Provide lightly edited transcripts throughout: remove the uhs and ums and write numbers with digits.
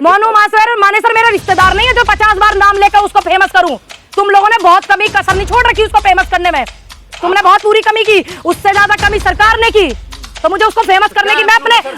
मोनू मानेसर मेरा रिश्तेदार नहीं है जो 50 बार नाम लेकर उसको फेमस करूं। तुम लोगों ने बहुत कमी कसर नहीं छोड़ रखी उसको फेमस करने में, तुमने बहुत पूरी कमी की, उससे ज्यादा कमी सरकार ने की। तो मुझे उसको फेमस करने की, मैं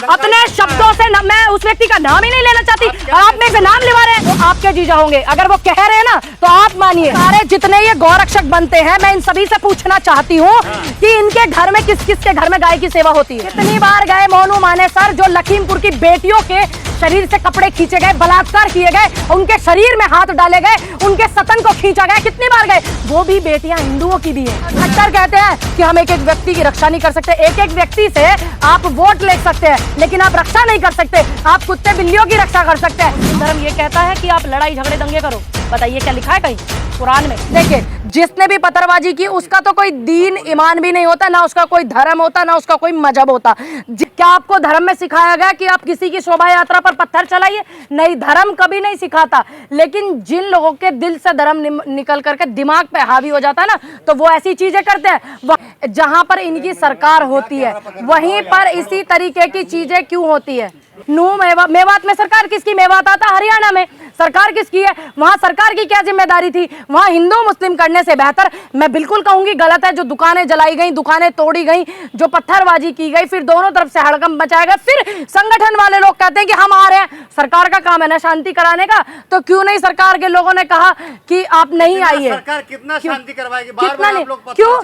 अपने शब्दों से मैं उस व्यक्ति का नाम ही नहीं लेना चाहती, और आप मेरे से नाम लिवा रहे हैं। वो आपके जीजा होंगे, अगर वो कह रहे हैं ना तो आप मानिए। सारे जितने ये गौरक्षक बनते हैं, मैं इन सभी से पूछना चाहती हूँ कि इनके घर में किस किस के घर में गाय की सेवा होती है? कितनी बार गए मोनू मानेसर जो लखीमपुर की बेटियों के शरीर से कपड़े खींचे गए, बलात्कार किए गए, उनके शरीर में हाथ डाले गए, उनके सतन को खींचा गया, कितनी बार गए? वो भी बेटियां हिंदुओं की भी है। खट्टर कहते हैं कि हम एक एक व्यक्ति की रक्षा नहीं कर सकते। एक एक व्यक्ति से आप वोट ले सकते हैं लेकिन आप रक्षा नहीं कर सकते। आप कुत्ते बिल्लियों की रक्षा कर सकते हैं। धर्म ये कहता है कि आप लड़ाई झगड़े दंगे करो। बताइए क्या लिखा है कहीं कुरान में? देखिए, जिसने भी पत्थरबाजी की उसका तो कोई दीन ईमान भी नहीं होता, ना उसका कोई धर्म होता, ना उसका कोई मजहब होता। क्या आपको धर्म में सिखाया गया कि आप किसी की शोभा यात्रा पर पत्थर चलाइए? नहीं, धर्म कभी नहीं सिखाता। लेकिन जिन लोगों के दिल से धर्म निकल करके दिमाग पे हावी हो जाता है ना, तो वो ऐसी चीजें करते हैं। जहां पर इनकी सरकार होती है वहीं पर इसी तरीके की चीजें क्यों होती है? मेवात में सरकार किसकी? मेवात आता हरियाणा में, सरकार किसकी है? वहां सरकार की क्या जिम्मेदारी थी? वहां हिंदू मुस्लिम करने से बेहतर, मैं बिल्कुल कहूंगी गलत है, जो दुकानें जलाई गई, दुकानें तोड़ी गई, जो पत्थरबाजी की गई, फिर दोनों तरफ से हड़कंप मचाया गया। फिर संगठन वाले लोग कहते हैं कि हम आ रहे हैं। सरकार का काम है ना शांति कराने का, तो क्यों नहीं सरकार के लोगों ने कहा कि आप नहीं आइए? सरकार कितना शांति करवाएगी? कितना नहीं, क्यों?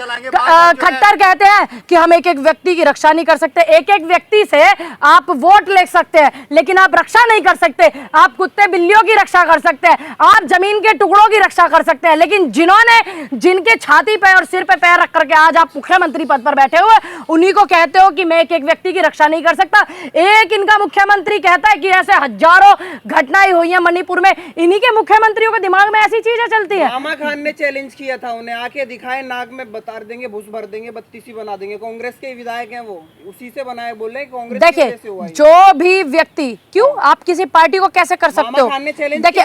खट्टर कहते हैं कि हम एक एक व्यक्ति की रक्षा नहीं कर सकते। एक एक व्यक्ति से आप वोट ले सकते हैं लेकिन आप रक्षा नहीं कर सकते। आप कुत्ते बिल्लियों की रक्षा कर सकते हैं, आप जमीन के टुकड़ों की रक्षा कर सकते हैं, लेकिन जिनके छाती पे और सिर पे पैर रख करके आज आप मुख्यमंत्री पद पर बैठे हुए, उन्हीं को कहते हो कि मैं एक एक व्यक्ति की रक्षा नहीं कर सकता। एक इनका मुख्यमंत्री कहता है कि ऐसे हजारों घटनाएं हुई हैं मणिपुर में। इन्हीं के मुख्यमंत्रियों के दिमाग में ऐसी चीजें चलती है। मामा खान ने चैलेंज किया था, उन्हें आके दिखाए, नाक में बता देंगे, भूस भर देंगे, बत्तीसी बना देंगे। कांग्रेस के विधायक हैं, वो उसी से बनाए, बोल रहे कांग्रेस। देखिए, जो भी व्यक्ति, क्यों आप किसी पार्टी को कैसे कर सकते हो? देखिए,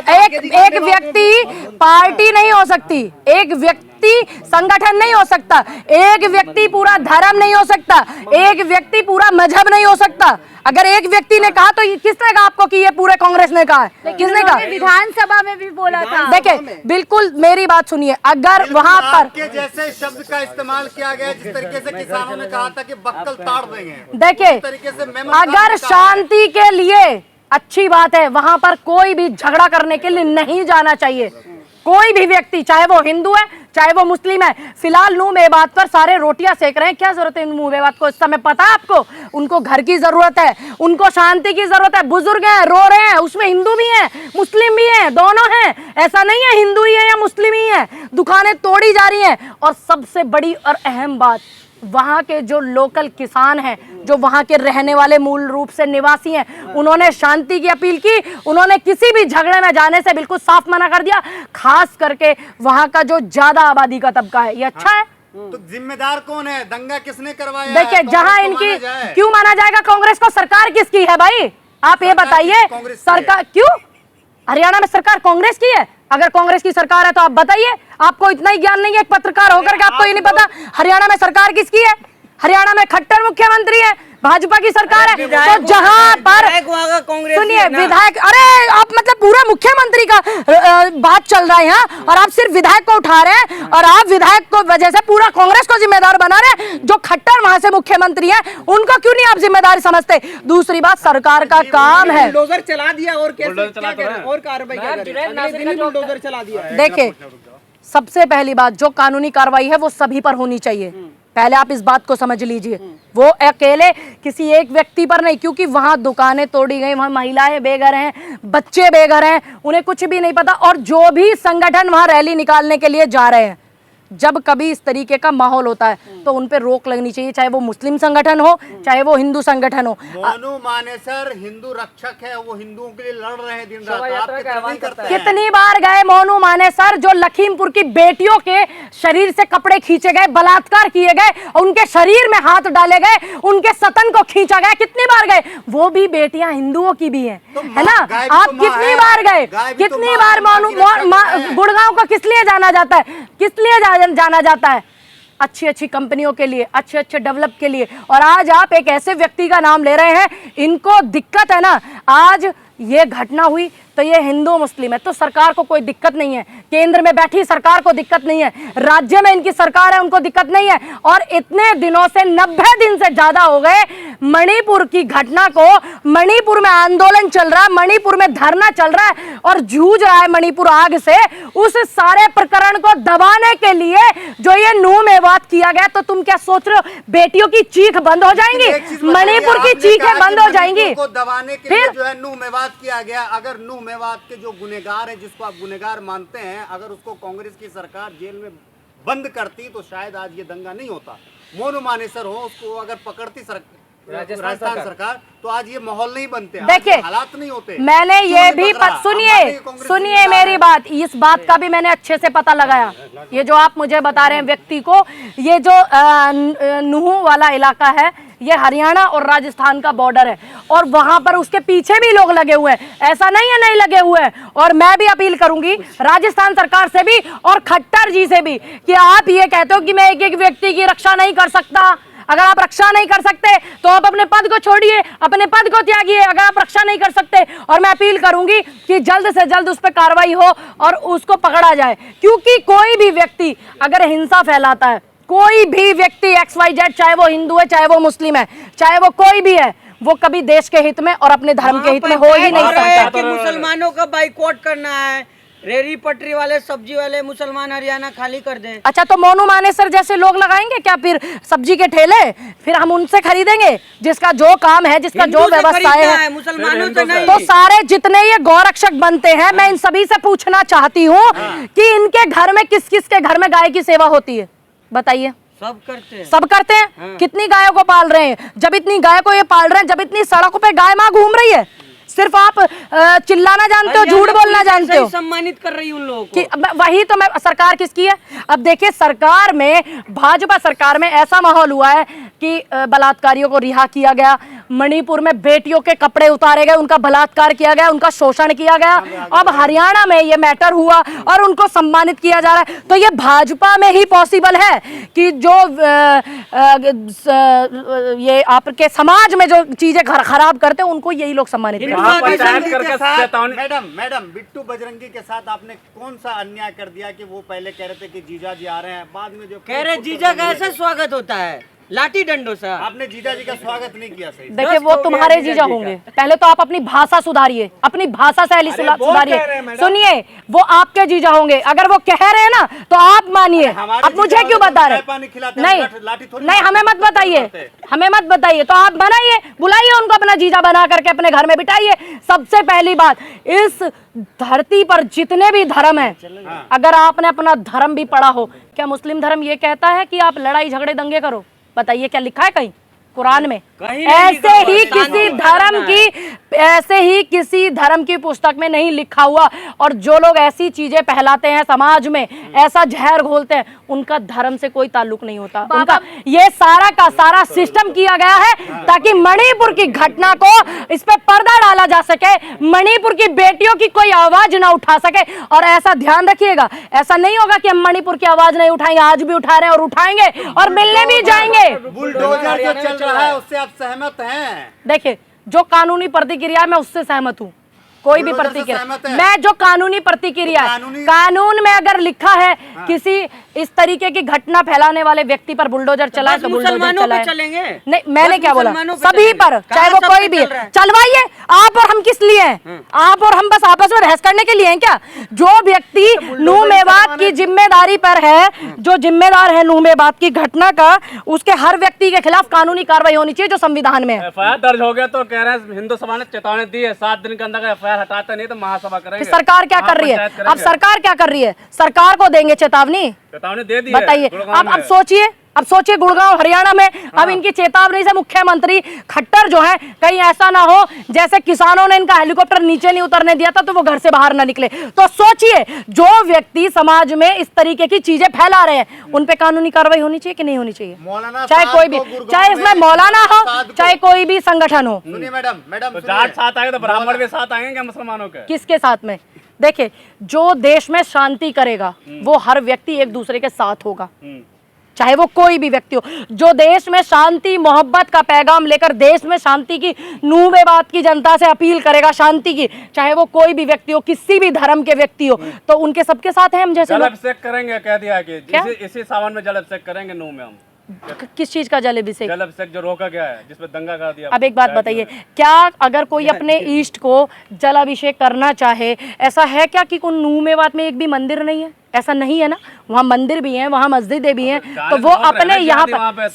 एक व्यक्ति पार्टी नहीं हो सकती, एक व्यक्ति संगठन नहीं हो सकता, एक व्यक्ति पूरा धर्म नहीं हो सकता, एक व्यक्ति पूरा मजहब नहीं हो सकता। अगर एक व्यक्ति ने कहा तो किसने कहा आपको कि ये पूरे कांग्रेस ने कहा है? किसने कहा? विधानसभा में भी बोला था। देखिए, बिल्कुल मेरी बात सुनिए, अगर वहां पर के जैसे शब्द का इस्तेमाल किया गया, जिस तरीके से किसानों ने कहा था कि बक्कल ताड़ देंगे, देखिए, अगर शांति के लिए अच्छी बात है, वहां पर कोई भी झगड़ा करने के लिए नहीं जाना चाहिए। कोई भी व्यक्ति, चाहे वो हिंदू है चाहे वो मुस्लिम है। फिलहाल नूह मेवात पर सारे रोटियां सेक रहे हैं, क्या जरूरत है नूह मेवात को? इस समय पता है आपको, उनको घर की जरूरत है, उनको शांति की जरूरत है। बुजुर्ग हैं, रो रहे हैं, उसमें हिंदू भी हैं, मुस्लिम भी हैं, दोनों हैं। ऐसा नहीं है हिंदू ही है या मुस्लिम ही है। दुकानें तोड़ी जा रही हैं, और सबसे बड़ी और अहम बात, वहां के जो लोकल किसान हैं, जो वहां के रहने वाले मूल रूप से निवासी हैं, उन्होंने शांति की अपील की। उन्होंने किसी भी झगड़े में जाने से बिल्कुल साफ मना कर दिया, खास करके वहां का जो ज्यादा आबादी का तबका है। ये अच्छा है। तो जिम्मेदार कौन है? दंगा किसने करवाया? देखिए, जहां इनकी क्यों माना जाएगा कांग्रेस को? सरकार किसकी है भाई? आप ये बताइए, सरकार क्यों? हरियाणा में सरकार कांग्रेस की है। अगर कांग्रेस की सरकार है तो आप बताइए, आपको इतना ही ज्ञान नहीं है एक पत्रकार होकर के आपको ये नहीं पता हरियाणा में सरकार किसकी है? हरियाणा में खट्टर मुख्यमंत्री है, भाजपा की सरकार है। तो जहां पर सुनिए, विधायक, अरे आप मतलब पूरा मुख्यमंत्री का बात चल रहा है यहाँ, और आप सिर्फ विधायक को उठा रहे हैं, और आप विधायक को वजह से पूरा कांग्रेस को जिम्मेदार बना रहे हैं। जो खट्टर वहां से मुख्यमंत्री है उनको क्यों नहीं आप जिम्मेदारी समझते? दूसरी बात, सरकार का काम है, बुलडोजर चला दिया, और और कार्रवाई बुलडोजर चला दिया। देखिए, सबसे पहली बात, जो कानूनी कार्रवाई है वो सभी पर होनी चाहिए। पहले आप इस बात को समझ लीजिए, वो अकेले किसी एक व्यक्ति पर नहीं, क्योंकि वहां दुकानें तोड़ी गई, वहां महिलाएं बेघर हैं, बच्चे बेघर हैं, उन्हें कुछ भी नहीं पता। और जो भी संगठन वहां रैली निकालने के लिए जा रहे हैं, जब कभी इस तरीके का माहौल होता है तो उन पे रोक लगनी चाहिए, चाहे वो मुस्लिम संगठन हो चाहे वो हिंदू संगठन हो। मोनू मानेसर हिंदू रक्षक है, वो हिंदुओं के लिए लड़ रहे हैं दिन रात। आप कितनी बार गए मोनू मानेसर जो लखीमपुर की बेटियों के शरीर से कपड़े खींचे गए, बलात्कार किए गए, उनके शरीर में हाथ डाले गए, उनके सतन को खींचा गया, कितनी बार गए? वो भी बेटियां हिंदुओं की भी हैं, है ना? आप कितनी बार गए? कितनी बार गुड़गांव को किस लिए जाना जाता है? किस लिए जाना जाता है? अच्छी अच्छी कंपनियों के लिए, अच्छे अच्छे डेवलप के लिए। और आज आप एक ऐसे व्यक्ति का नाम ले रहे हैं, इनको दिक्कत है ना। आज ये घटना हुई तो ये हिंदू मुस्लिम है, तो सरकार को कोई दिक्कत नहीं है, केंद्र में बैठी सरकार को दिक्कत नहीं है, राज्य में इनकी सरकार है उनको दिक्कत नहीं है। और इतने दिनों से 90 दिन से ज्यादा हो गए मणिपुर की घटना को, मणिपुर में आंदोलन चल रहा है, मणिपुर में धरना चल रहा है और जूझ रहा है मणिपुर आग से। उस सारे प्रकरण को दबाने के लिए जो ये नूह मेवात किया गया, तो तुम क्या सोच रहे हो बेटियों की चीख बंद हो जाएंगी, मणिपुर की चीखें बंद हो जाएंगी? को दबाने के लिए जो है नूह मेवात किया गया। अगर नूह मेवात के जो गुनहगार है, जिसको आप गुनहगार मानते हैं, अगर उसको कांग्रेस की सरकार जेल में बंद करती तो शायद आज ये दंगा नहीं होता। मोनू मानेसर हो, उसको अगर पकड़ती राजस्थान सरकार तो आज ये माहौल नहीं बनते, देखिए हालात नहीं होते। मैंने ये भी सुनिए मेरी बात, इस बात का भी मैंने अच्छे से पता लगाया। ये जो आप मुझे बता रहे हैं व्यक्ति को, ये जो नूह वाला इलाका है ये हरियाणा और राजस्थान का बॉर्डर है और वहां पर उसके पीछे भी लोग लगे हुए हैं, ऐसा नहीं है नहीं लगे हुए हैं। और मैं भी अपील करूंगी राजस्थान सरकार से भी और खट्टर जी से भी कि आप ये कहते हो कि मैं एक एक व्यक्ति की रक्षा नहीं कर सकता। अगर आप रक्षा नहीं कर सकते तो आप अपने पद को छोड़िए, अपने पद को त्यागिए, अगर आप रक्षा नहीं कर सकते। और मैं अपील करूंगी कि जल्द से जल्द उस पर कार्रवाई हो और उसको पकड़ा जाए, क्योंकि कोई भी व्यक्ति अगर हिंसा फैलाता है, कोई भी व्यक्ति XYZ, चाहे वो हिंदू है, चाहे वो मुस्लिम है, चाहे वो कोई भी है, वो कभी देश के हित में और अपने धर्म के हित में हो ही नहीं सकता। कि मुसलमानों का बाइकआउट करना है, रेहड़ी पटरी वाले, सब्जी वाले मुसलमान हरियाणा खाली कर दें। अच्छा, तो मोनू मानेसर जैसे लोग लगाएंगे क्या फिर सब्जी के ठेले? फिर हम उनसे खरीदेंगे जिसका जो काम है, जिसका जो व्यवसाय है, मुसलमानों से नहीं। तो सारे जितने ये गौरक्षक बनते हैं, मैं इन सभी से पूछना चाहती हूँ कि इनके घर में किस किस के घर में गाय की सेवा होती है, बताइए? सब करते हैं, सब करते हैं। कितनी गायों को पाल रहे हैं? जब इतनी गाय को ये पाल रहे हैं, जब इतनी सड़कों पे गाय माँ घूम रही है, सिर्फ आप चिल्लाना जानते हो, झूठ बोलना जानते हो। सम्मानित कर रही हूँ उन लोगों को। वही तो मैं, सरकार किसकी है? अब देखिए सरकार में, भाजपा सरकार में ऐसा माहौल हुआ है कि बलात्कारियों को रिहा किया गया, मणिपुर में बेटियों के कपड़े उतारे गए, उनका बलात्कार किया गया, उनका शोषण किया गया। अब हरियाणा में ये मैटर हुआ और उनको सम्मानित किया जा रहा है। तो ये भाजपा में ही पॉसिबल है कि जो ये आपके समाज में जो चीजें खराब करते हैं उनको यही लोग सम्मानित करते हैं। मैडम बिट्टू बजरंगी के साथ आपने कौन सा अन्याय कर दिया कि वो पहले कह रहे थे कि जीजा जी आ रहे हैं, बाद में जो कह रहे जीजा का ऐसा स्वागत होता है लाठी डंडों से? आपने जीजा जी का स्वागत नहीं किया सही। देखिए वो तुम्हारे जीजा होंगे, पहले तो आप अपनी भाषा सुधारिए, अपनी भाषा शैली सुधारिए। सुनिए, वो आपके जीजा होंगे, अगर वो कह रहे हैं ना तो आप मानिए। अब मुझे क्यों बता रहे? नहीं, हमें मत बताइए, हमें मत बताइए। तो आप बनाइए, बुलाइए उनको अपना जीजा बना करके अपने घर में बिठाइए। सबसे पहली बात, इस धरती पर जितने भी धर्म है, अगर आपने अपना धर्म भी पढ़ा हो, क्या मुस्लिम धर्म ये कहता है कि आप लड़ाई झगड़े दंगे करो? बताइए, क्या लिखा है कहीं कुरान में? ऐसे ही किसी धर्म की पुस्तक में नहीं लिखा हुआ। और जो लोग ऐसी चीजें फैलाते हैं समाज में, ऐसा जहर घोलते हैं, उनका धर्म से कोई ताल्लुक नहीं होता। उनका ये सारा का सारा सिस्टम किया गया है ताकि मणिपुर की घटना को इस पे पर्दा डाला जा सके, मणिपुर की बेटियों की कोई आवाज ना उठा सके। और ऐसा ध्यान रखिएगा, ऐसा नहीं होगा कि हम मणिपुर की आवाज नहीं उठाएंगे, आज भी उठा रहे हैं और उठाएंगे और मिलने भी जाएंगे। बुलडोजर जो चल रहा है उससे आप सहमत हैं? देखिए, जो कानूनी प्रतिक्रिया है मैं उससे सहमत हूँ। कोई भी प्रतिक्रिया, मैं जो कानूनी प्रतिक्रिया, कानून में अगर लिखा है किसी इस तरीके की घटना फैलाने वाले व्यक्ति पर बुलडोजर चलाए तो बुलडोजर चलाए। नहीं, मैंने क्या बोला? सभी पर, चाहे वो कोई भी है, चलवाइए। आप और हम किस लिए हैं? आप और हम बस आपस में बहस करने के लिए हैं क्या? जो व्यक्ति नूह मेवात की जिम्मेदारी पर है, जो जिम्मेदार है नूह मेवात की घटना का, उसके हर व्यक्ति के खिलाफ कानूनी कार्रवाई होनी चाहिए जो संविधान में है। FIR दर्ज हो गया तो कह रहे हैं हिंदू सभा ने चेतावनी दी है 7 दिन के अंदर FIR हटाते नहीं तो महासभा करेंगे। सरकार क्या कर रही है? अब सरकार क्या कर रही है? सरकार को देंगे चेतावनी दे दी। बताइए, अब सोचिए गुड़गांव हरियाणा में अब इनकी चेतावनी से मुख्यमंत्री खट्टर जो है, कहीं ऐसा ना हो जैसे किसानों ने इनका हेलीकॉप्टर नीचे नहीं उतरने दिया था तो वो घर से बाहर ना निकले। तो सोचिए, जो व्यक्ति समाज में इस तरीके की चीजें फैला रहे हैं उन पे कानूनी कार्रवाई होनी चाहिए कि नहीं होनी चाहिए? चाहे कोई भी, चाहे इसमें मौलाना हो, चाहे कोई भी संगठन हो। सुनिए मैडम, जाट साथ आएंगे तो ब्राह्मण भी साथ आएंगे क्या मुसलमानों के? किसके साथ में? देखिए, जो देश में शांति करेगा वो हर व्यक्ति एक दूसरे के साथ होगा। चाहे वो कोई भी व्यक्ति हो, जो देश में शांति मोहब्बत का पैगाम लेकर देश में शांति की नूबे बात की जनता से अपील करेगा, शांति की, चाहे वो कोई भी व्यक्ति हो, किसी भी धर्म के व्यक्ति हो, तो उनके सबके साथ हैं हम जैसे जल लोग। अभिषेक करेंगे, कह दिया कि क्या? इसी सावन में जल अभिषेक करेंगे नूह में हम। किस चीज का जल अभिषेक? जल अभिषेक जो रोका गया है, जिसमें दंगा कर दिया। अब एक बात बताइए, क्या अगर कोई अपने ईष्ट को जल अभिषेक करना चाहे, ऐसा है क्या कि कोई नूह मेवात में एक भी मंदिर नहीं है? ऐसा नहीं है ना, वहाँ मंदिर भी हैं, वहाँ मस्जिदें भी हैं, तो वो अपने यहाँ पर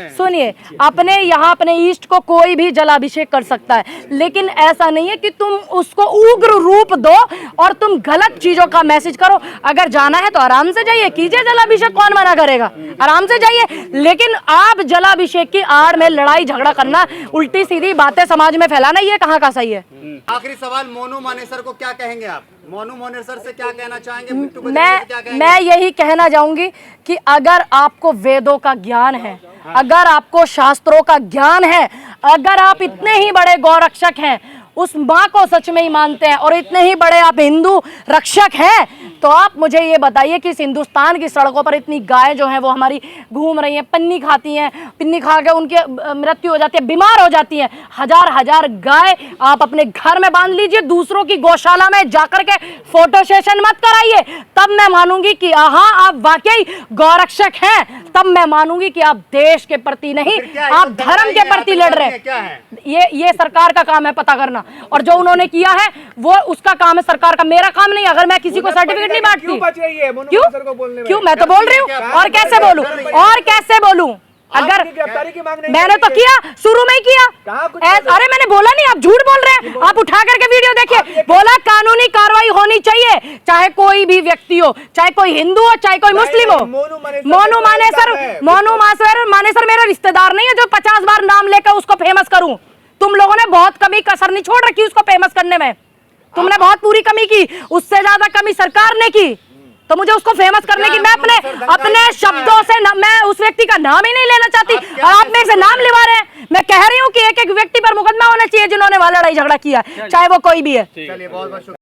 सुनिए अपने यहाँ अपने ईष्ट को कोई भी जलाभिषेक कर सकता है, लेकिन ऐसा नहीं है कि तुम उसको उग्र रूप दो और तुम गलत चीजों का मैसेज करो। अगर जाना है तो आराम से जाइए, कीजिए जलाभिषेक, कौन मना करेगा, आराम से जाइए। लेकिन आप जलाभिषेक की आड़ में लड़ाई झगड़ा करना, उल्टी सीधी बातें समाज में फैलाना, ये कहाँ का सही है? आखिरी सवाल, मोनू मानेसर को क्या कहेंगे आप? मोनू मानेसर से क्या कहना चाहेंगे? बिट्टू बजरंगी से क्या कहेंगे? मैं यही कहना चाहूंगी कि अगर आपको वेदों का ज्ञान है, अगर आपको शास्त्रों का ज्ञान है, अगर आप इतने ही बड़े गौरक्षक हैं, उस माँ को सच में ही मानते हैं और इतने ही बड़े आप हिंदू रक्षक हैं, तो आप मुझे ये बताइए कि इस हिंदुस्तान की सड़कों पर इतनी गाय जो हैं वो हमारी घूम रही हैं, पन्नी खाती हैं, पिन्नी खा के उनके मृत्यु हो जाती है, बीमार हो जाती हैं, हजार हजार गाय आप अपने घर में बांध लीजिए, दूसरों की गौशाला में जाकर के फोटो सेशन मत कराइए, तब मैं मानूंगी कि हाँ आप वाकई गौरक्षक हैं, तब मैं मानूंगी कि आप देश के प्रति नहीं, आप धर्म के प्रति लड़ रहे हैं। ये सरकार का काम है पता करना, और जो उन्होंने किया है वो उसका काम है सरकार का, मेरा काम नहीं। अगर मैं किसी को सर्टिफिकेट नहीं बांटती, क्यों? मैं तो बोल रही हूँ, और कैसे बोलूं, और कैसे बोलूं? अगर मैंने तो किया, शुरू में ही किया, अरे मैंने बोला नहीं, आप झूठ बोल रहे हैं, आप उठा करके वीडियो देखिए, बोला कानूनी कार्रवाई होनी चाहिए, चाहे कोई भी व्यक्ति हो, चाहे कोई हिंदू हो, चाहे कोई मुस्लिम हो। मोनू मानेसर मेरा रिश्तेदार नहीं है जो 50 बार नाम लेकर उसको फेमस करूं। तुम लोगों ने बहुत कमी कसर नहीं छोड़ रखी उसको फेमस करने में, तुमने बहुत पूरी कमी की, उससे ज्यादा कमी सरकार ने की, तो मुझे उसको फेमस करने की, मैं अपने शब्दों से मैं उस व्यक्ति का नाम ही नहीं लेना चाहती, और आप मेरे से नाम लिवा रहे हैं। मैं कह रही हूँ कि एक एक व्यक्ति पर मुकदमा होना चाहिए जिन्होंने वहां लड़ाई झगड़ा किया, चाहे वो कोई भी है। चलिए, बहुत बहुत